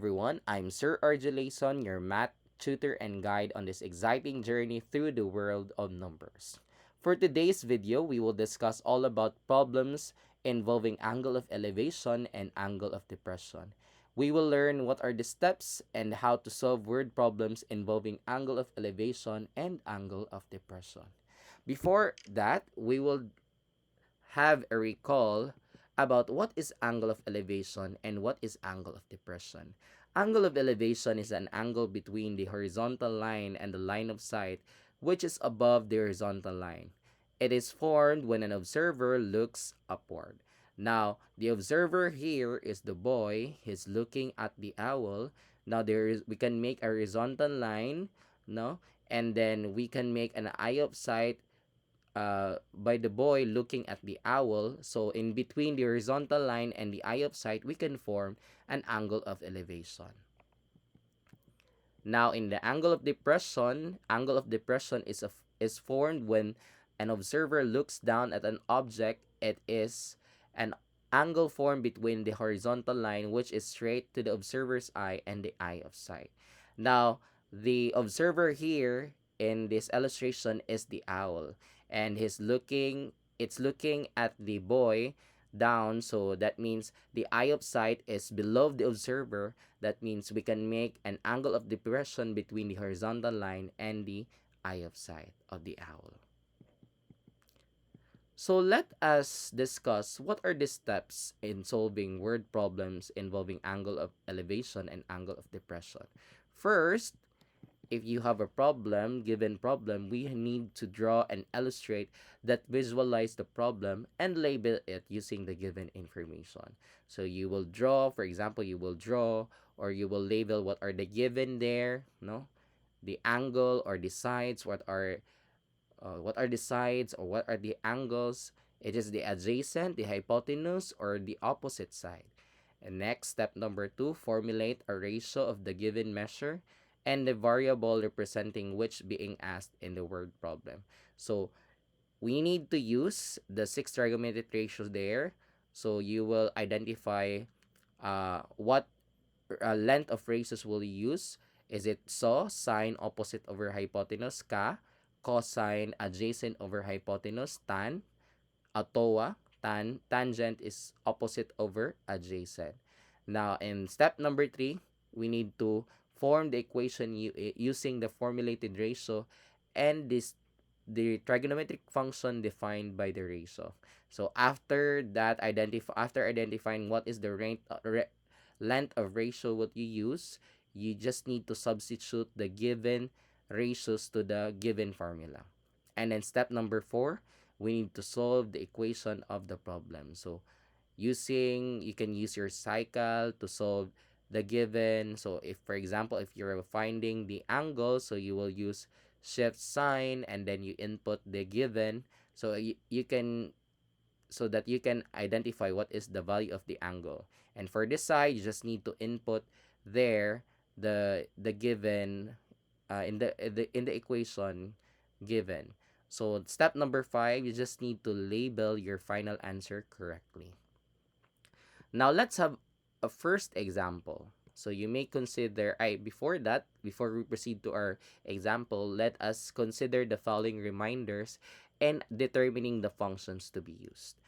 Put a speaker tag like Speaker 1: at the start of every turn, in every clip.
Speaker 1: Everyone, I'm Sir Arjulason, your math tutor and guide on this exciting journey through the world of numbers. For today's video, we will discuss all about problems involving angle of elevation and angle of depression. We will learn what are the steps and how to solve word problems involving angle of elevation and angle of depression. Before that, we will have a recall about what is angle of elevation and what is angle of depression. Angle of elevation is an angle between the horizontal line and the line of sight which is above the horizontal line. It is formed when an observer looks upward. Now, the observer here is the boy. He's looking at the owl. Now, we can make a horizontal line, no? And then we can make an eye of sight by the boy looking at the owl. So in between the horizontal line and the eye of sight, we can form an angle of elevation. Now in the angle of depression is formed when an observer looks down at an object. It is an angle formed between the horizontal line which is straight to the observer's eye and the eye of sight. Now, the observer here in this illustration is the owl, and it's looking at the boy down, so that means the eye of sight is below the observer. That means we can make an angle of depression between the horizontal line and the eye of sight of the owl. So let us discuss what are the steps in solving word problems involving angle of elevation and angle of depression. First, if you have a given problem, we need to draw and illustrate that visualize the problem and label it using the given information. So you will draw, for example, you will draw or you will label what are the given there, no? The angle or the sides, what are the sides or what are the angles? It is the adjacent, the hypotenuse, or the opposite side. And next, step number 2, formulate a ratio of the given measure and the variable representing which being asked in the word problem. So we need to use the 6 trigonometric ratios there. So you will identify what length of ratios will you use. Is it sine opposite over hypotenuse, cosine adjacent over hypotenuse, tangent is opposite over adjacent. Now, in step number 3, we need to form the equation using the formulated ratio and the trigonometric function defined by the ratio. So after that, after identifying what is the length of ratio what you use, you just need to substitute the given ratios to the given formula. And then step number 4, we need to solve the equation of the problem. So you can use your cycle to solve the given. So if, for example, if you're finding the angle, so you will use shift sign and then you input the given. So you can so that you can identify what is the value of the angle. And for this side, you just need to input there the given in the equation given. So step number 5, you just need to label your final answer correctly. Now let's have a first example. So you may consider, before we proceed to our example, let us consider the following reminders and determining the functions to be used.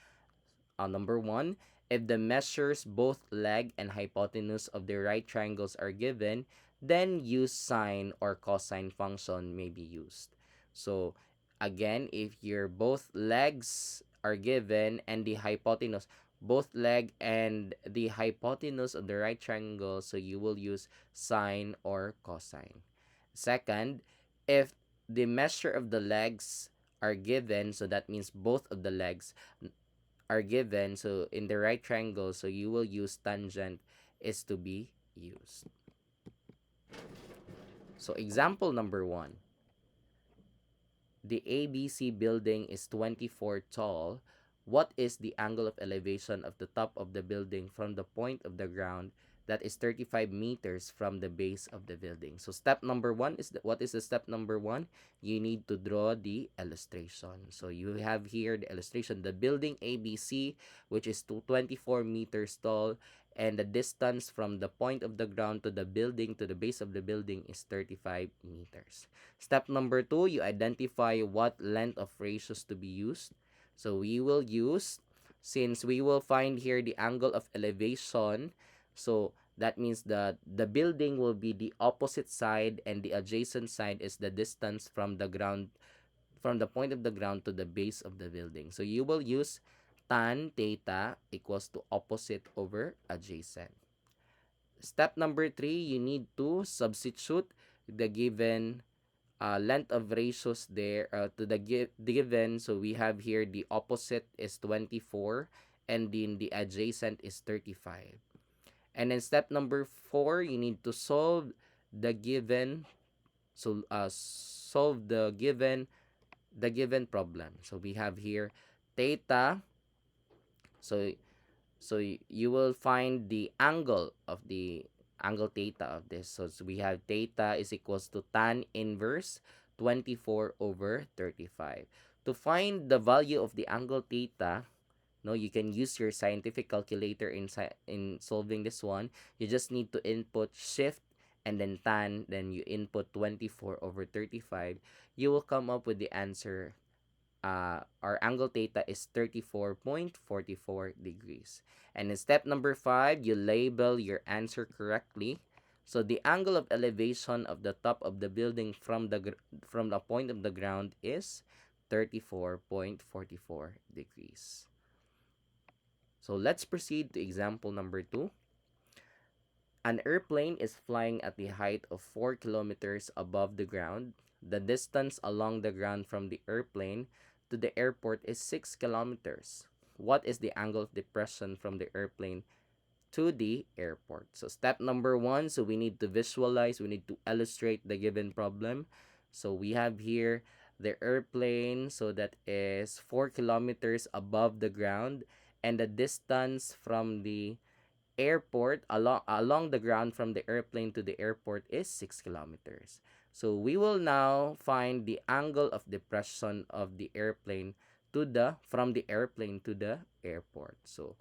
Speaker 1: Number 1, if the measures both leg and hypotenuse of the right triangles are given, then use sine or cosine function may be used. So again, if your both legs are given and the hypotenuse, both leg and the hypotenuse of the right triangle, so you will use sine or cosine. Second, if the measure of the legs are given, so that means both of the legs are given, so in the right triangle, so you will use tangent is to be used. So example number 1. The ABC building is 24 tall. What is the angle of elevation of the top of the building from the point of the ground that is 35 meters from the base of the building? So step number 1 is what is the step number 1? You need to draw the illustration. So you have here the illustration, the building ABC, which is 24 meters tall, and the distance from the point of the ground to the building to the base of the building is 35 meters. Step number 2, you identify what length of ratios to be used. So we will use, since we will find here the angle of elevation, so that means that the building will be the opposite side and the adjacent side is the distance from the ground, from the point of the ground to the base of the building. So you will use tan theta equals to opposite over adjacent. Step number 3, you need to substitute the given length of ratios there to the given. So we have here the opposite is 24 and then the adjacent is 35. And then step number 4, you need to solve the given, so solve the given problem. So we have here theta. So you will find the angle of the angle theta of this. So we have theta is equals to tan inverse 24 over 35. To find the value of the angle theta, no, you can use your scientific calculator in solving this one. You just need to input shift and then tan, then you input 24 over 35. You will come up with the answer. Our angle theta is 34.44 degrees. And in step number 5, you label your answer correctly. So the angle of elevation of the top of the building from the point of the ground is 34.44 degrees. So let's proceed to example number 2. An airplane is flying at the height of 4 kilometers above the ground. The distance along the ground from the airplane to the airport is 6 kilometers. What is the angle of depression from the airplane to the airport? So step number 1, so we need to visualize, we need to illustrate the given problem. So we have here the airplane, so that is 4 kilometers above the ground, and the distance from the airport along the ground from the airplane to the airport is 6 kilometers. So we will now find the angle of depression of the airplane to the from the airplane to the airport. So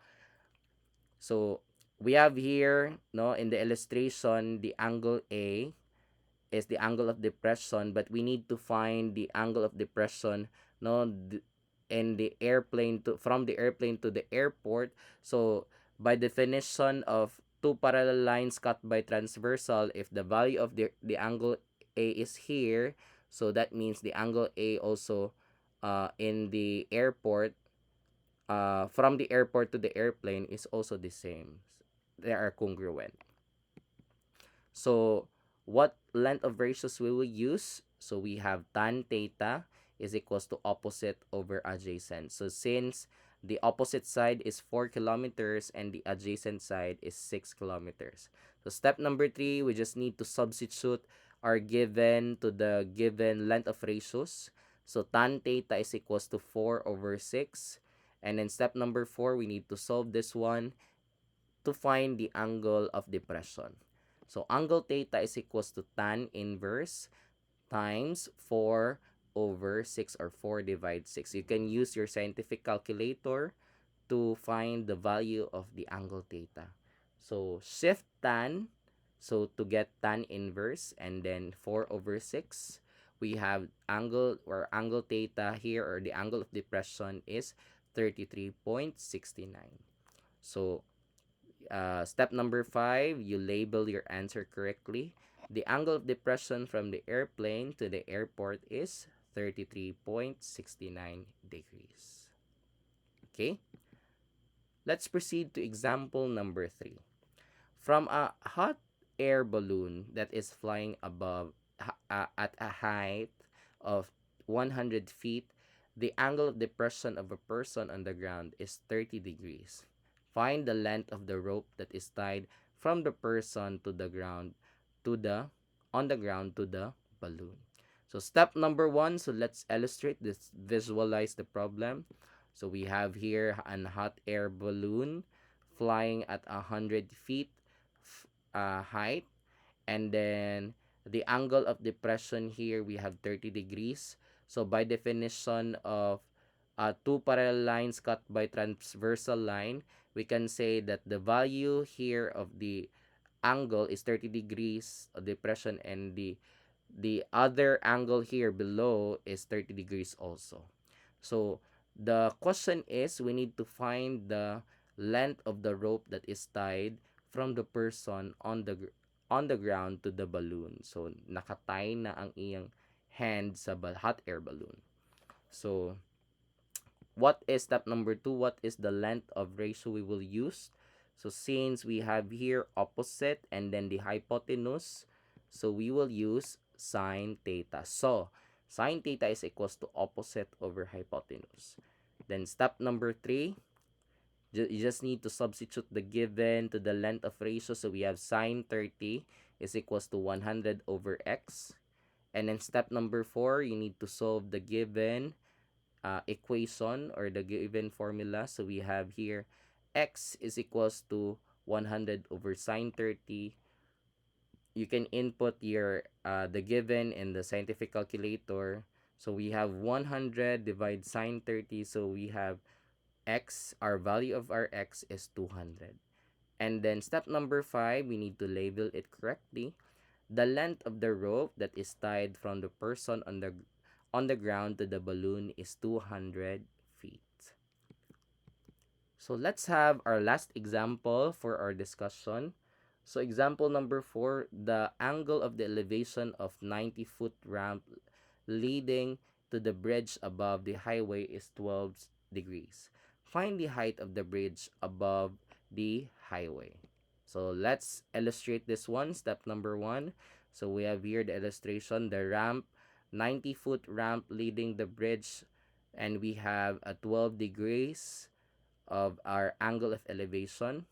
Speaker 1: we have here, no, in the illustration, the angle A is the angle of depression, but we need to find the angle of depression, no, in the airplane to from the airplane to the airport. So by definition of two parallel lines cut by transversal, if the value of the angle A is here, so that means the angle A also in the airport, from the airport to the airplane is also the same. They are congruent. So what length of ratios we will use? So we have tan theta is equals to opposite over adjacent. So since the opposite side is 4 kilometers and the adjacent side is 6 kilometers. So step number 3, we just need to substitute our given to the given length of ratios. So tan theta is equals to 4 over 6. And then step number 4, we need to solve this one to find the angle of depression. So angle theta is equals to tan inverse times 4 over 6, or 4 divided 6. You can use your scientific calculator to find the value of the angle theta. So shift tan, so to get tan inverse, and then 4 over 6. We have angle theta here, or the angle of depression is 33.69. So step number 5, you label your answer correctly. The angle of depression from the airplane to the airport is 33.69 degrees. Okay? Let's proceed to example number 3. From a hot air balloon that is flying above at a height of 100 feet, the angle of depression of a person on the ground is 30 degrees. Find the length of the rope that is tied from the person to the ground to the on the ground to the balloon. So step number 1, so let's illustrate this, visualize the problem. So we have here an hot air balloon flying at 100 feet height, and then the angle of depression here we have 30 degrees. So by definition of two parallel lines cut by transversal line, we can say that the value here of the angle is 30 degrees of depression, and the other angle here below is 30 degrees also. So the question is, we need to find the length of the rope that is tied from the person on the ground to the balloon. So nakatay na ang iyang hand sa hot air balloon. So what is step number 2? What is the length of ratio we will use? So since we have here opposite and then the hypotenuse, so we will use sine theta. So sine theta is equals to opposite over hypotenuse. Then step number 3, you just need to substitute the given to the length of ratio. So we have sine 30 is equals to 100 over x. And then step number 4, you need to solve the given equation or the given formula. So we have here x is equals to 100 over sine 30. You can input your the given in the scientific calculator. So we have 100 divide sine 30. So we have x, our value of our x is 200. And then step number 5, we need to label it correctly. The length of the rope that is tied from the person on the ground to the balloon is 200 feet. So let's have our last example for our discussion. So example number 4, the angle of the elevation of 90-foot ramp leading to the bridge above the highway is 12 degrees. Find the height of the bridge above the highway. So let's illustrate this one. Step number 1. So we have here the illustration, the ramp, 90-foot ramp leading the bridge, and we have a 12 degrees of our angle of elevation.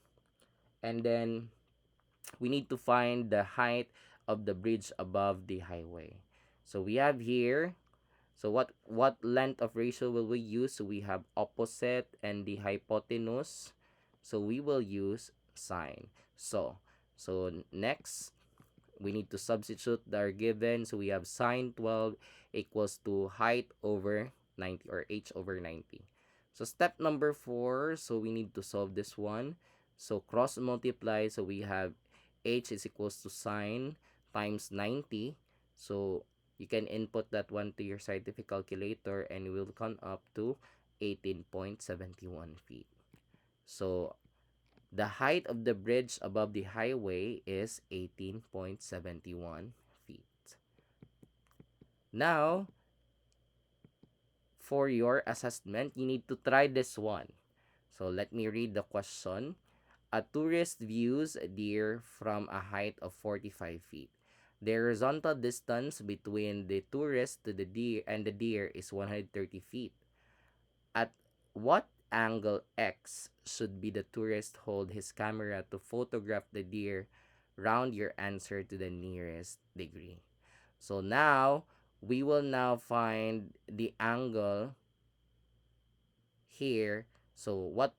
Speaker 1: And then we need to find the height of the bridge above the highway. So we have here, so what length of ratio will we use? So we have opposite and the hypotenuse. So we will use sine. So next, we need to substitute our given. So we have sine 12 equals to height over 90, or h over 90. So step number 4, so we need to solve this one. So cross multiply, so we have h is equals to sine times 90. So you can input that one to your scientific calculator and it will come up to 18.71 feet. So the height of the bridge above the highway is 18.71 feet. Now, for your assessment, you need to try this one. So let me read the question. A tourist views a deer from a height of 45 feet. The horizontal distance between the tourist to the deer and the deer is 130 feet. At what angle X should be the tourist hold his camera to photograph the deer? Round your answer to the nearest degree. So now, we will now find the angle here. So what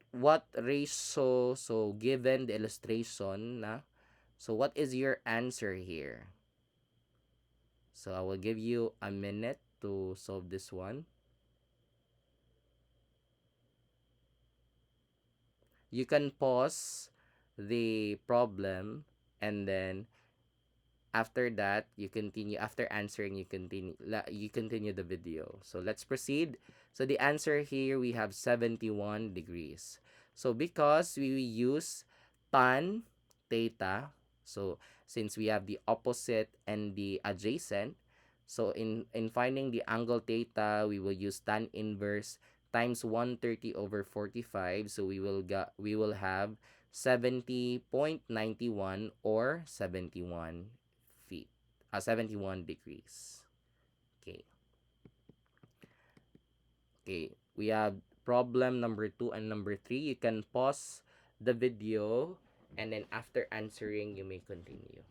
Speaker 1: ratio, so given the illustration na, so what is your answer here? So I will give you a minute to solve this one. You can pause the problem, and then after that you continue. After answering, you continue the video. So let's proceed. So the answer here, we have 71 degrees. So because we use tan theta, so since we have the opposite and the adjacent, so in finding the angle theta, we will use tan inverse times 130 over 45. So we will have 70.91 or 71 feet. 71 degrees. Okay. Okay. We have problem number 2 and number 3. You can pause the video, and then after answering, you may continue.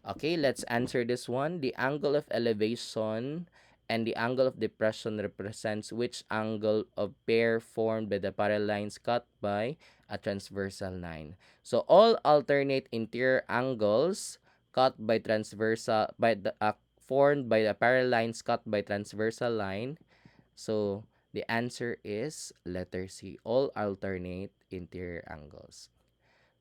Speaker 1: Okay, let's answer this one. The angle of elevation and the angle of depression represents which angle of pair formed by the parallel lines cut by a transversal line. So all alternate interior angles cut by transversal by the formed by the parallel lines cut by transversal line. So The answer is letter C, all alternate interior angles.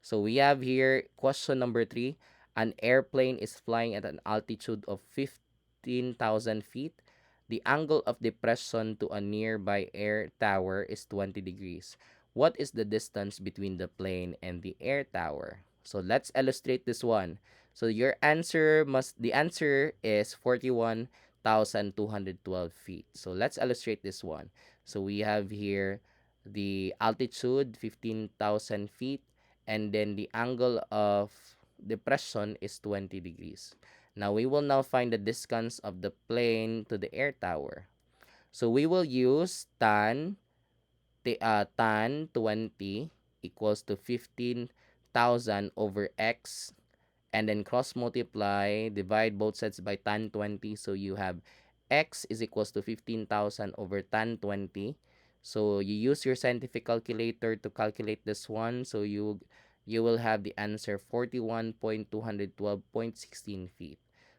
Speaker 1: So we have here question number 3. An airplane is flying at an altitude of 15,000 feet. The angle of depression to a nearby air tower is 20 degrees. What is the distance between the plane and the air tower? So let's illustrate this one. So the answer is 41,212 feet. So let's illustrate this one. So we have here the altitude 15,000 feet, and then the angle of depression is 20 degrees. Now we will now find the distance of the plane to the air tower. So we will use tan 20 equals to 15,000 over x, and then cross multiply, divide both sides by tan 20. So you have x is equals to 15,000 over tan 20. So you use your scientific calculator to calculate this one. So you will have the answer 41.212.16 feet.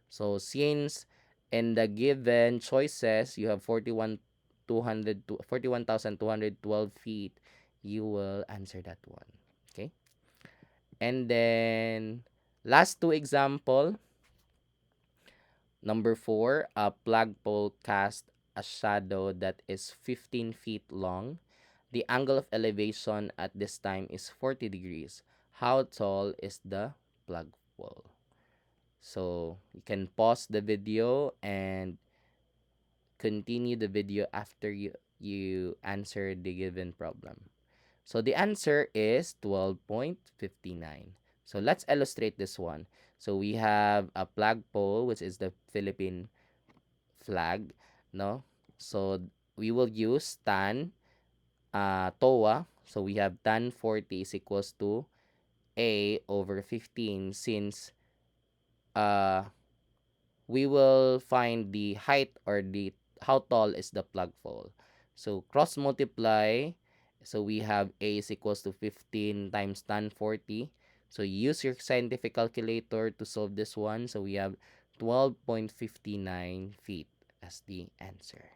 Speaker 1: So since in the given choices you have 41,212 feet, you will answer that one. Okay? And then last two example. Number 4, a flagpole casts a shadow that is 15 feet long. The angle of elevation at this time is 40 degrees. How tall is the flagpole? So you can pause the video and continue the video after you answer the given problem. So the answer is 12.59. So let's illustrate this one. So we have a flagpole, which is the Philippine flag, no? So we will use tan TOA. So we have tan 40 is equals to A over 15, since uh we will find the height, or the how tall is the flagpole. So cross multiply. So we have A is equals to 15 times tan 40. So use your scientific calculator to solve this one. So we have 12.59 feet as the answer.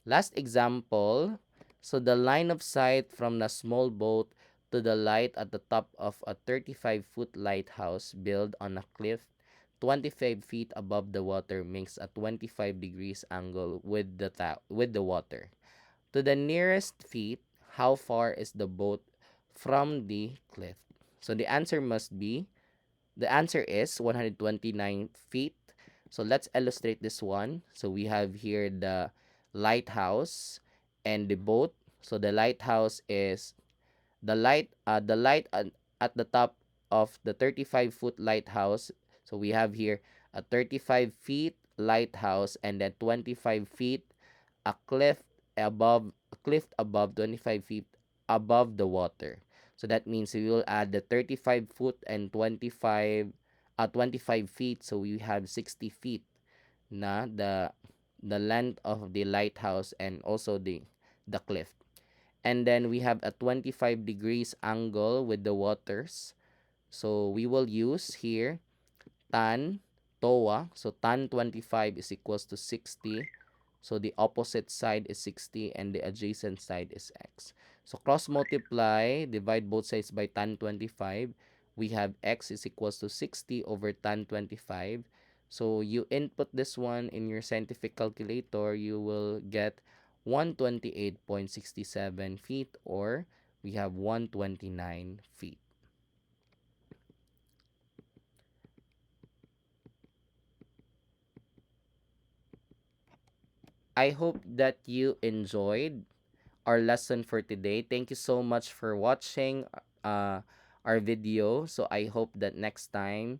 Speaker 1: Last example. So the line of sight from the small boat to the light at the top of a 35-foot lighthouse built on a cliff 25 feet above the water makes a 25 degrees angle with the water. To the nearest feet, how far is the boat from the cliff? So the answer is 129 feet. So let's illustrate this one. So we have here the lighthouse and the boat. So the lighthouse is at the top of the 35-foot lighthouse. So we have here a 35 feet lighthouse, and then 25 feet a cliff above 25 feet above the water. So that means we will add the 35 foot and 25 feet, so we have 60 feet na the length of the lighthouse and also the cliff. And then we have a 25 degrees angle with the waters. So we will use here tan TOA. So tan 25 is equals to 60. So the opposite side is 60 and the adjacent side is x. So cross multiply, divide both sides by tan 25. We have x is equals to 60 over tan 25. So you input this one in your scientific calculator, you will get 128.67 feet, or we have 129 feet. I hope that you enjoyed our lesson for today. Thank you so much for watching our video. So I hope that next time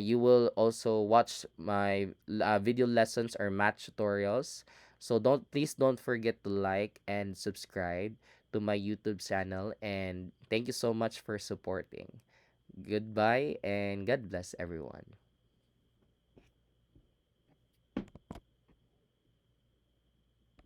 Speaker 1: you will also watch my video lessons or math tutorials. So please don't forget to like and subscribe to my YouTube channel, and thank you so much for supporting. Goodbye and God bless everyone.